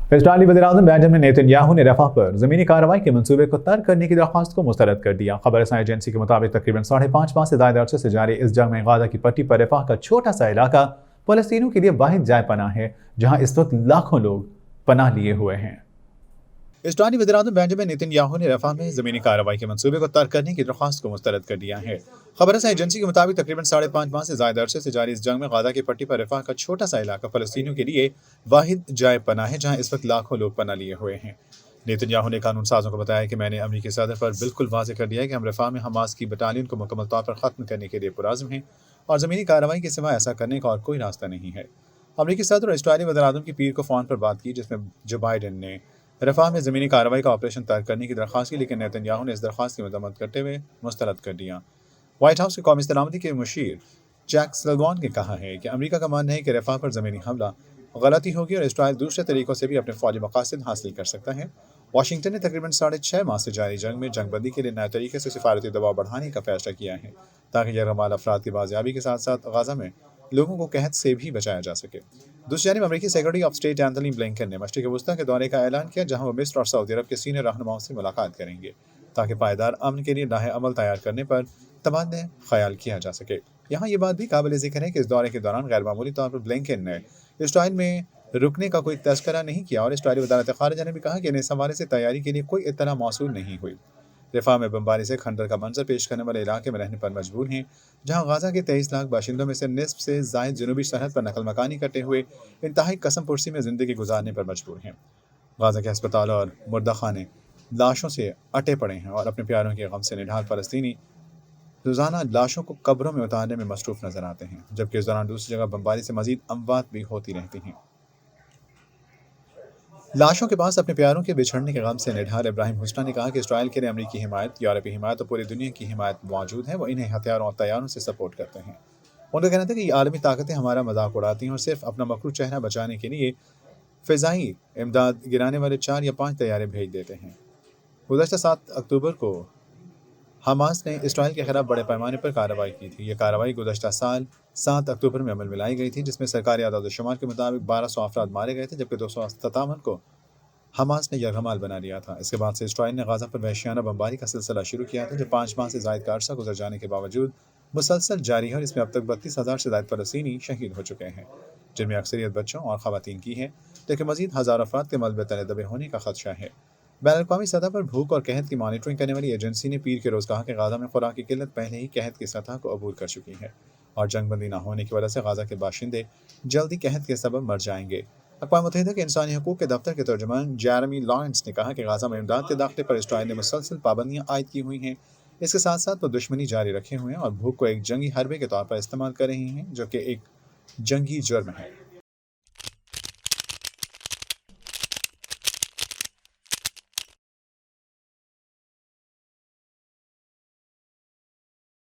Israeli वज़ीर-ए-आज़म Benjamin Netanyahu ने रफ़ा पर ज़मीनी कार्रवाई के मंसूबे को तर्क करने की दरख्वास्त को मुस्तरद कर दिया। खबर-रसां एजेंसी के मुताबिक तकरीबन 5.5 माह से ज़ायद अरसे से जारी इस जंग में गाज़ा की पट्टी पर रफ़ा का छोटा सा इलाका फ़लस्तीनियों के लिए वाहिद जाए पनाह है, जहाँ इस वक्त लाखों लोग पनाह लिए हुए हैं। इसराइली वज़ीर-ए-आज़म बेंजामिन नेतन्याहू ने रफ़ा में ज़मीनी कार्रवाई के मंसूबे को तर्क करने की दरख्वास्त को मुस्तरद कर दिया है। खबर-रसां एजेंसी के मुताबिक तकरीबन 5.5 माह से ज़ायद अरसे से जारी इस जंग में गाज़ा की पट्टी पर रफ़ा का छोटा सा इलाका फ़लस्तीनियों के लिए वाहिद जाए पनाह है, जहाँ इस वक्त लाखों लोग पनाह लिए हुए हैं। नेतन्याहू ने कानून साज़ों को बताया कि मैंने अमरीकी सदर पर बिल्कुल वाज़ेह कर दिया है कि हम रफ़ा में हमास की बटालियन को मुकम्मल तौर पर ख़त्म करने के लिए पुरज़्म हैं और ज़मीनी कार्रवाई के सिवा ऐसा करने का और कोई रास्ता नहीं है। अमरीकी सदर और इसराइली वज़ीर-ए-आज़म की पीर को फ़ोन पर बात की, जिसमें जो बाइडन ने रफ़ा में ज़मीनी कार्रवाई का ऑपरेशन तर्क करने की दरख्वास्त की, लेकिन नेतन्याहू ने इस दरख्वास्त की मज़म्मत करते हुए मुस्तरद कर दिया। व्हाइट हाउस के कौमी सलामती के मुशीर जैक सल्वान ने कहा है कि अमरीका का मानना है कि रफ़ा पर ज़मीनी हमला गलती होगी और इसराइल दूसरे तरीक़ों से भी अपने फ़ौजी मक़ासद हासिल कर सकता है। वाशिंगटन ने तकरीबन 6.5 माह से जारी जंग में जंगबंदी के लिए नए तरीके से सिफारती दबाव बढ़ाने का फैसला किया है, ताकि यरगमाल अफराद की बाजियाबी के साथ साथ गाज़ा में लोगों को कहत से भी बचाया जा सके। दूसरी जानिब अमेरिकी secretary of state Anthony Blinken ने मशरिक़ वस्ती के दौरे का ऐलान किया, जहां वो मिस्र और सऊदी अरब के सीनियर रहनुमाओं से मुलाकात करेंगे, ताकि पायदार अमन के लिए राह अमल तैयार करने पर तबादले ख्याल किया जा सके। यहाँ ये बात भी काबिल ज़िक्र है कि इस दौरे के दौरान गैर मामूली तौर पर ब्लिंकन ने इसराइल में रुकने का कोई तज़किरा नहीं किया और इसराइली वज़ारत ख़ारिजा ने भी कहा कि इस हवाले से तैयारी के लिए कोई इत्तला मौसूल नहीं हुई। रफ़ा में बमबारी से खंडर का मंजर पेश करने वाले इलाके में रहने पर मजबूर हैं, जहाँ गाज़ा के 23 लाख बाशिंदों में से निस्फ से ज़ायद जनूबी सरहद पर नकल मकानी करते हुए इंतहाई कसम पुरसी में ज़िंदगी गुजारने पर मजबूर हैं। गाज़ा के अस्पताल और मुर्दाखाने लाशों से अटे पड़े हैं और अपने प्यारों के गम से निढाल फ़लस्तीनी रोज़ाना लाशों को कब्रों में उतारने में मसरूफ़ नजर आते हैं, जबकि इस दौरान दूसरी जगह बमबारी से मज़ीद अमवात भी होती रहती हैं। लाशों के पास अपने प्यारों के बिछड़ने के गम से निढाल इब्राहिम हुस्ना ने कहा कि इसराइल के लिए अमरीकी हिमायत, यूरोपी हिमायत और पूरी दुनिया की हिमायत मौजूद है। वो इन्हें हथियारों और तैयारों से सपोर्ट करते हैं। उनका कहना था कि ये आलमी ताकतें हमारा मजाक उड़ाती हैं और सिर्फ अपना मकरू चेहरा बचाने के लिए फ़िज़ाई इमदाद गिराने वाले 4 या 5 तैयारे भेज देते हैं। गुज़श्ता 7 अक्टूबर को हमास ने इसराइल के खिलाफ बड़े पैमाने पर कार्रवाई की थी। ये कार्रवाई गुज़श्ता साल 7 अक्टूबर में अमल में लाई गई थी, जिसमें सरकारी आदाद-ओ-शुमार के मुताबिक 1200 अफराद मारे गए थे, जबकि 257 को हमास ने यरगमाल बना लिया था। इसके बाद से इसराइल ने गाज़ा पर वहशियाना बमबारी का सिलसिला शुरू किया था, जो 5 माह से ज़ायद का अरसा गुजर जाने के बावजूद मुसलसल जारी है और इसमें अब तक 32,000 से ज़ायद फ़लस्तीनी शहीद हो चुके हैं, जिनमें अक्सरियत बच्चों और ख़वातीन की है, लेकिन मज़ीद हज़ारों अफराद के मलबे तले दबे होने का खदशा है। बैनुल-अक़वामी सतह पर भूख और कहत की मॉनिटरिंग करने वाली एजेंसी ने पीर के रोज़ कहा कि गाज़ा में खुराक की किल्लत पहले ही कहत की सतह को अबूर कर चुकी है और जंगबंदी न होने की वजह से गाज़ा के बाशिंदे जल्दी कहत के सबब मर जाएंगे। अक़वाम मुत्तहिदा के इंसानी हकूक़ के दफ्तर के तर्जुमान जेरेमी लॉरेंस ने कहा कि गाज़ा में इमदाद के दाखिले पर इसराइल ने मुसलसल पाबंदियाँ आयद की हुई हैं। इसके साथ साथ वो दुश्मनी जारी रखे हुए हैं और भूख को एक जंगी हरबे के तौर पर इस्तेमाल कर रही हैं, जो कि एक जंगी जुर्म है।